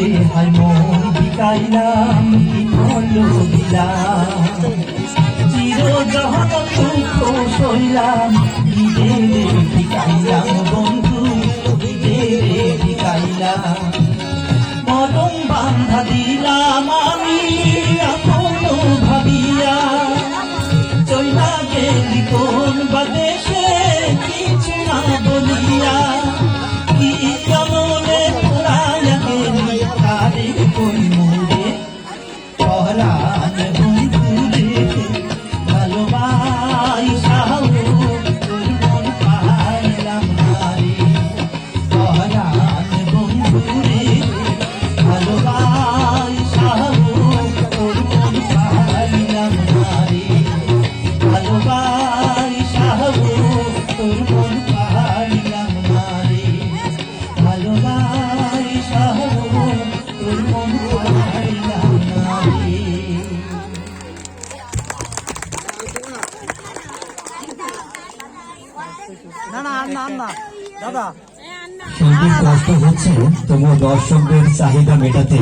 রে হাই মন বিকাইলাম কি হলো দিলাম চির জহন দুঃখ সইলাম নিজেরে বিকাইলাম বন্ধু নিজেরে বিকাইলাম মরণ বান্ধা দিলাম আমি আপন ভাবিয়া চইলা গেলি কোন বাদেশে কিছু না বলিয়া কি আমলে তোরায়া গেলি তারে কই মোরে পহরান বন্ধুরে ভালোবাইসাও তোর মন পাইলাম না রে পহরান বন্ধুরে ভালোবাইসাও তোর মন পাইলাম না রে ভালোবাইসাও তোর মন পাইলাম না রে ভালোবাইসাও তোর মন পাইলাম না রে। সঙ্গীত কষ্ট হচ্ছে তবুও দর্শকদের চাহিদা মেটাতে